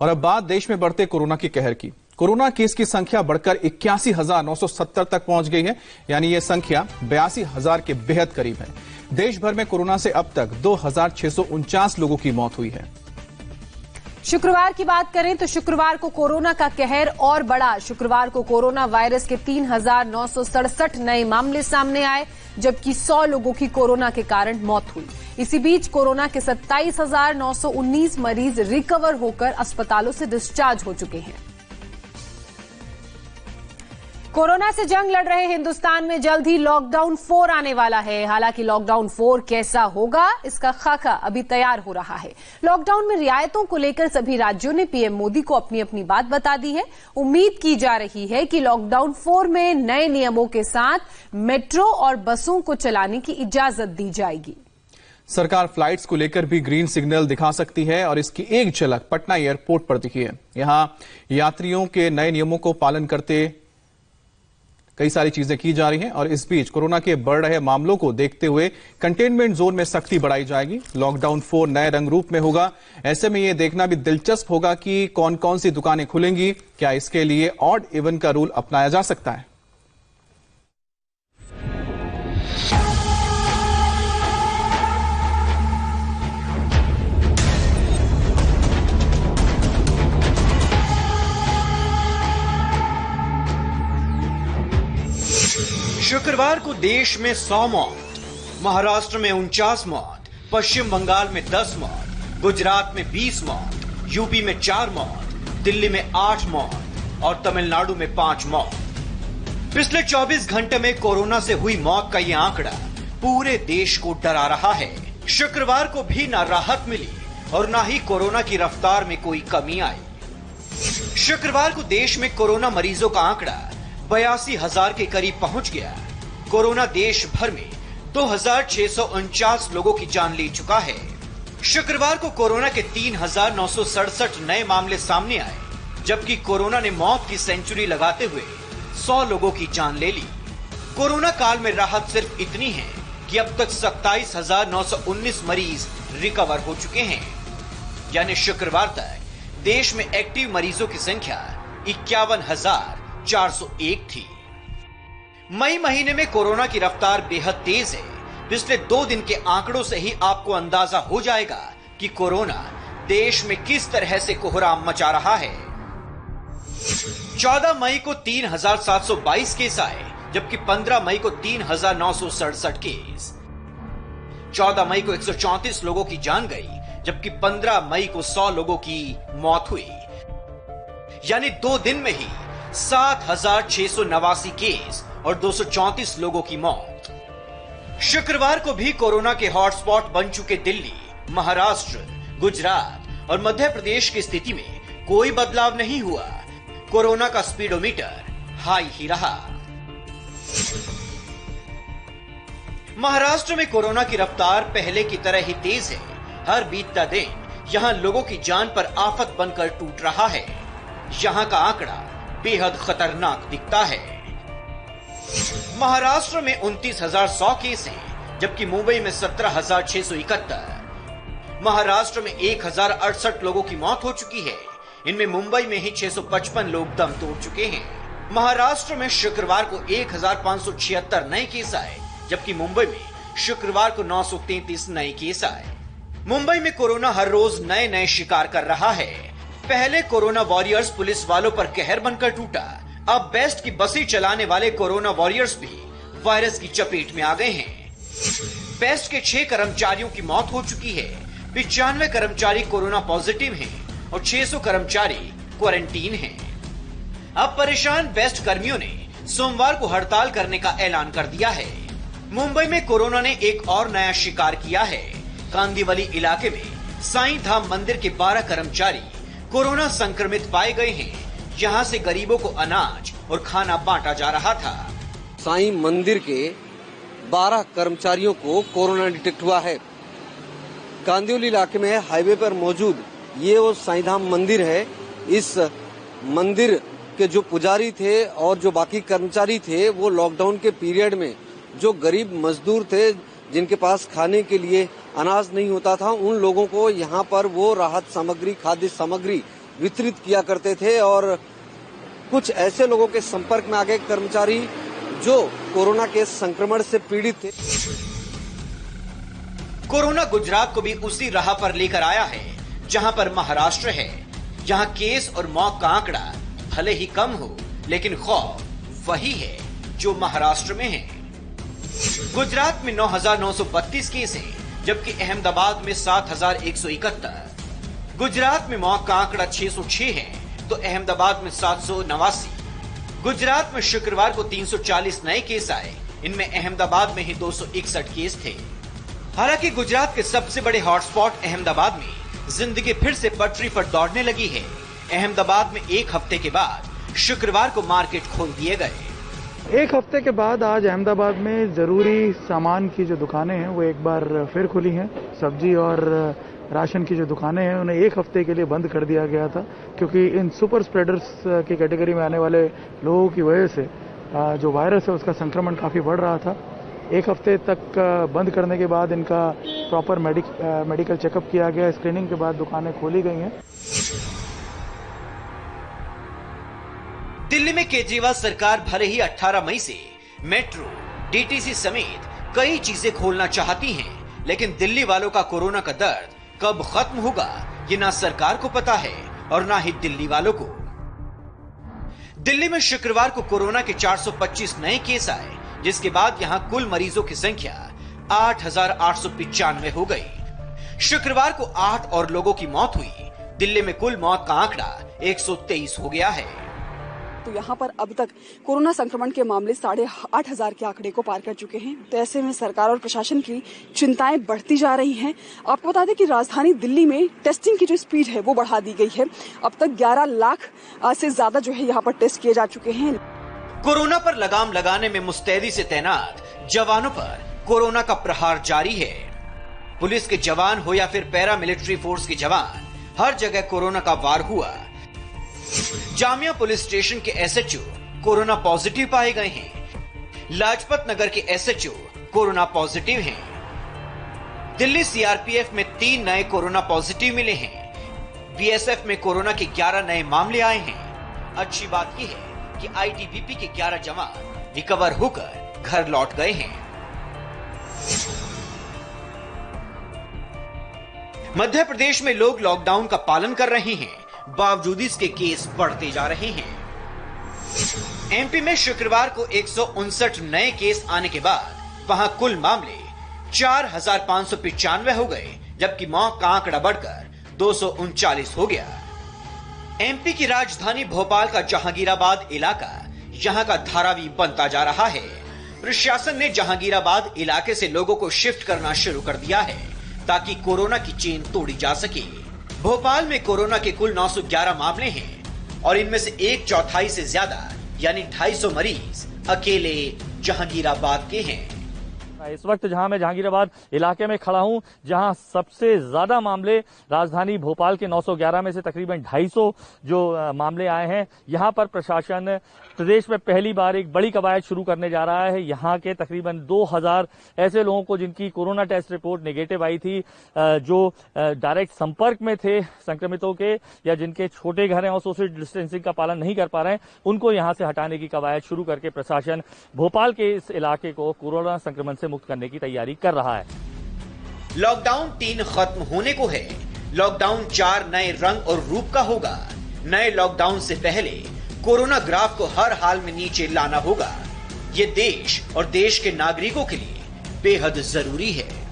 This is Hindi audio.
और अब बात देश में बढ़ते कोरोना के कहर की। कोरोना केस की संख्या बढ़कर 81,970 तक पहुंच गई है, यानी यह संख्या 82,000 के बेहद करीब है। देश भर में कोरोना से अब तक 2,649 लोगों की मौत हुई है। शुक्रवार की बात करें तो शुक्रवार को कोरोना का कहर और बढ़ा। शुक्रवार को कोरोना वायरस के 3,967 नए मामले सामने आए, जबकि 100 लोगों की कोरोना के कारण मौत हुई। इसी बीच कोरोना के 27,919 मरीज रिकवर होकर अस्पतालों से डिस्चार्ज हो चुके हैं। कोरोना से जंग लड़ रहे हिंदुस्तान में जल्द ही लॉकडाउन 4 आने वाला है। हालांकि लॉकडाउन 4 कैसा होगा, इसका खाका अभी तैयार हो रहा है। लॉकडाउन में रियायतों को लेकर सभी राज्यों ने पीएम मोदी को अपनी अपनी बात बता दी है। उम्मीद की जा रही है कि लॉकडाउन 4 में नए नियमों के साथ मेट्रो और बसों को चलाने की इजाजत दी जाएगी। सरकार फ्लाइट्स को लेकर भी ग्रीन सिग्नल दिखा सकती है और इसकी एक झलक पटना एयरपोर्ट पर दिखी है। यहां यात्रियों के नए नियमों को पालन करते कई सारी चीजें की जा रही हैं और इस बीच कोरोना के बढ़ रहे मामलों को देखते हुए कंटेनमेंट जोन में सख्ती बढ़ाई जाएगी। लॉकडाउन 4 नए रंग रूप में होगा। ऐसे में यह देखना भी दिलचस्प होगा कि कौन कौन सी दुकानें खुलेंगी। क्या इसके लिए ऑड इवन का रूल अपनाया जा सकता है? शुक्रवार को देश में 100 मौत, महाराष्ट्र में 49 मौत, पश्चिम बंगाल में 10 मौत, गुजरात में 20 मौत, यूपी में 4 मौत, दिल्ली में 8 मौत और तमिलनाडु में 5 मौत। पिछले 24 घंटे में कोरोना से हुई मौत का यह आंकड़ा पूरे देश को डरा रहा है। शुक्रवार को भी ना राहत मिली और ना ही कोरोना की रफ्तार में कोई कमी आई। शुक्रवार को देश में कोरोना मरीजों का आंकड़ा 82,000 के करीब पहुंच गया। कोरोना देश भर में 2,649 लोगों की जान ले चुका है। शुक्रवार को कोरोना के 3,967 नए मामले सामने आए, जबकि कोरोना ने मौत की सेंचुरी लगाते हुए 100 लोगों की जान ले ली। कोरोना काल में राहत सिर्फ इतनी है कि अब तक 27,919 मरीज रिकवर हो चुके हैं, यानी शुक्रवार तक देश में एक्टिव मरीजों की संख्या 51,401 थी। मई महीने में कोरोना की रफ्तार बेहद तेज है। पिछले 2 दिन के आंकड़ों से ही आपको अंदाजा हो जाएगा कि कोरोना देश में किस तरह से कोहराम मचा रहा है। 14 मई को 3,722 केस आए, जबकि 15 मई को 3,967 केस। 14 मई को 134 लोगों की जान गई, जबकि 15 मई को 100 लोगों की मौत हुई, यानी 2 दिन में ही 7,689 केस और 234 लोगों की मौत। शुक्रवार को भी कोरोना के हॉटस्पॉट बन चुके दिल्ली, महाराष्ट्र, गुजरात और मध्य प्रदेश की स्थिति में कोई बदलाव नहीं हुआ। कोरोना का स्पीडोमीटर हाई ही रहा। महाराष्ट्र में कोरोना की रफ्तार पहले की तरह ही तेज है। हर बीतता दिन यहां लोगों की जान पर आफत बनकर टूट रहा है। यहां का आंकड़ा बेहद खतरनाक दिखता है। महाराष्ट्र में 29,100 केस हैं, जबकि मुंबई में 17,671। महाराष्ट्र में 1,068 लोगों की मौत हो चुकी है। इनमें मुंबई में ही 655 लोग दम तोड़ चुके हैं। महाराष्ट्र में शुक्रवार को 1,576 नए केस आए, जबकि मुंबई में शुक्रवार को 933 नए केस आए। मुंबई में कोरोना हर रोज नए नए शिकार कर रहा है। पहले कोरोना वॉरियर्स पुलिस वालों पर कहर बनकर टूटा। अब बेस्ट की बसें चलाने वाले कोरोना वॉरियर्स भी वायरस की चपेट में आ गए हैं। बेस्ट के 6 कर्मचारियों की मौत हो चुकी है। 95 कर्मचारी कोरोना पॉजिटिव हैं और 600 कर्मचारी क्वारंटीन हैं। अब परेशान बेस्ट कर्मियों ने सोमवार को हड़ताल करने का ऐलान कर दिया है। मुंबई में कोरोना ने एक और नया शिकार किया है। कांदिवली इलाके में साईं धाम मंदिर के 12 कर्मचारी कोरोना संक्रमित पाए गए हैं। यहाँ से गरीबों को अनाज और खाना बांटा जा रहा था। साईं मंदिर के 12 कर्मचारियों को कोरोना डिटेक्ट हुआ है। कांदिवली इलाके में हाईवे पर मौजूद ये वो साईं धाम मंदिर है। इस मंदिर के जो पुजारी थे और जो बाकी कर्मचारी थे, वो लॉकडाउन के पीरियड में जो गरीब मजदूर थे, जिनके पास खाने के लिए अनाज नहीं होता था, उन लोगों को यहाँ पर वो राहत सामग्री, खाद्य सामग्री वितरित किया करते थे और कुछ ऐसे लोगों के संपर्क में आ गए कर्मचारी जो कोरोना के संक्रमण से पीड़ित थे। कोरोना गुजरात को भी उसी राह पर लेकर आया है जहां पर महाराष्ट्र है। यहां केस और मौत का आंकड़ा भले ही कम हो, लेकिन खौफ वही है जो महाराष्ट्र में है। गुजरात में 9,932 केस हैं, जबकि अहमदाबाद में 7,171। गुजरात में मौत का आंकड़ा 606 है, तो अहमदाबाद में 789। गुजरात में शुक्रवार को 340 नए केस आए, इनमें अहमदाबाद में ही 261 केस थे। हालांकि गुजरात के सबसे बड़े हॉटस्पॉट अहमदाबाद में जिंदगी फिर से पटरी पर दौड़ने लगी है। अहमदाबाद में एक हफ्ते के बाद शुक्रवार को मार्केट खोल दिए गए। एक हफ्ते के बाद आज अहमदाबाद में जरूरी सामान की जो दुकानें हैं वो एक बार फिर खुली हैं। सब्जी और राशन की जो दुकानें हैं उन्हें एक हफ्ते के लिए बंद कर दिया गया था, क्योंकि इन सुपर स्प्रेडर्स की कैटेगरी में आने वाले लोगों की वजह से जो वायरस है उसका संक्रमण काफी बढ़ रहा था। एक हफ्ते तक बंद करने के बाद इनका प्रॉपर मेडिकल चेकअप किया गया। स्क्रीनिंग के बाद दुकानें खोली गई हैं। दिल्ली में केजरीवाल सरकार भले ही 18 मई से मेट्रो, डीटीसी समेत कई चीजें खोलना चाहती हैं, लेकिन दिल्ली वालों का कोरोना का दर्द कब खत्म होगा ये ना सरकार को पता है और ना ही दिल्ली वालों को। दिल्ली में शुक्रवार को कोरोना के 425 नए केस आए, जिसके बाद यहां कुल मरीजों की संख्या 8,895 हो गई। शुक्रवार को 8 और लोगों की मौत हुई। दिल्ली में कुल मौत का आंकड़ा 123 हो गया है। तो यहाँ पर अब तक कोरोना संक्रमण के मामले 8,500 के आंकड़े को पार कर चुके हैं। तो ऐसे में सरकार और प्रशासन की चिंताएं बढ़ती जा रही हैं। आपको बता दें कि राजधानी दिल्ली में टेस्टिंग की जो स्पीड है वो बढ़ा दी गई है। अब तक 11 लाख से ज्यादा जो है यहाँ पर टेस्ट किए जा चुके हैं। कोरोना पर लगाम लगाने में मुस्तैदी से तैनात जवानों पर कोरोना का प्रहार जारी है। पुलिस के जवान हो या फिर पैरामिलिट्री फोर्स के जवान, हर जगह कोरोना का वार हुआ। जामिया पुलिस स्टेशन के एसएचओ कोरोना पॉजिटिव पाए गए हैं। लाजपत नगर के एसएचओ कोरोना पॉजिटिव हैं। दिल्ली सीआरपीएफ में 3 नए कोरोना पॉजिटिव मिले हैं। बीएसएफ में कोरोना के 11 नए मामले आए हैं। अच्छी बात यह है कि आईटीबीपी के 11 जवान रिकवर होकर घर लौट गए हैं। मध्य प्रदेश में लोग लॉकडाउन का पालन कर रहे हैं, बावजूद इसके केस बढ़ते जा रहे हैं। एमपी में शुक्रवार को 159 नए केस आने के बाद वहां कुल मामले 4,595 हो गए, जबकि मौत का आंकड़ा बढ़कर 239 हो गया। एमपी की राजधानी भोपाल का जहांगीराबाद इलाका यहां का धारावी बनता जा रहा है। प्रशासन ने जहांगीराबाद इलाके से लोगों को शिफ्ट करना शुरू कर दिया है, ताकि कोरोना की चेन तोड़ी जा सके। भोपाल में कोरोना के कुल 911 मामले हैं और इनमें से 1/4 से ज्यादा यानी 250 मरीज अकेले जहांगीराबाद के हैं। इस वक्त जहां मैं जहांगीराबाद इलाके में खड़ा हूं, जहां सबसे ज्यादा मामले राजधानी भोपाल के 911 में से तकरीबन 250 जो मामले आए हैं। यहां पर प्रशासन प्रदेश में पहली बार एक बड़ी कवायद शुरू करने जा रहा है। यहां के तकरीबन 2000 ऐसे लोगों को जिनकी कोरोना टेस्ट रिपोर्ट नेगेटिव आई थी, जो डायरेक्ट संपर्क में थे संक्रमितों के या जिनके छोटे घर हैं और सोशल डिस्टेंसिंग का पालन नहीं कर पा रहे हैं, उनको यहां से हटाने की कवायद शुरू करके प्रशासन भोपाल के इस इलाके को कोरोना संक्रमण से मुक्त करने की तैयारी कर रहा है। लॉकडाउन 3 खत्म होने को है। लॉकडाउन 4 नए रंग और रूप का होगा। नए लॉकडाउन से पहले कोरोना ग्राफ को हर हाल में नीचे लाना होगा। ये देश और देश के नागरिकों के लिए बेहद जरूरी है।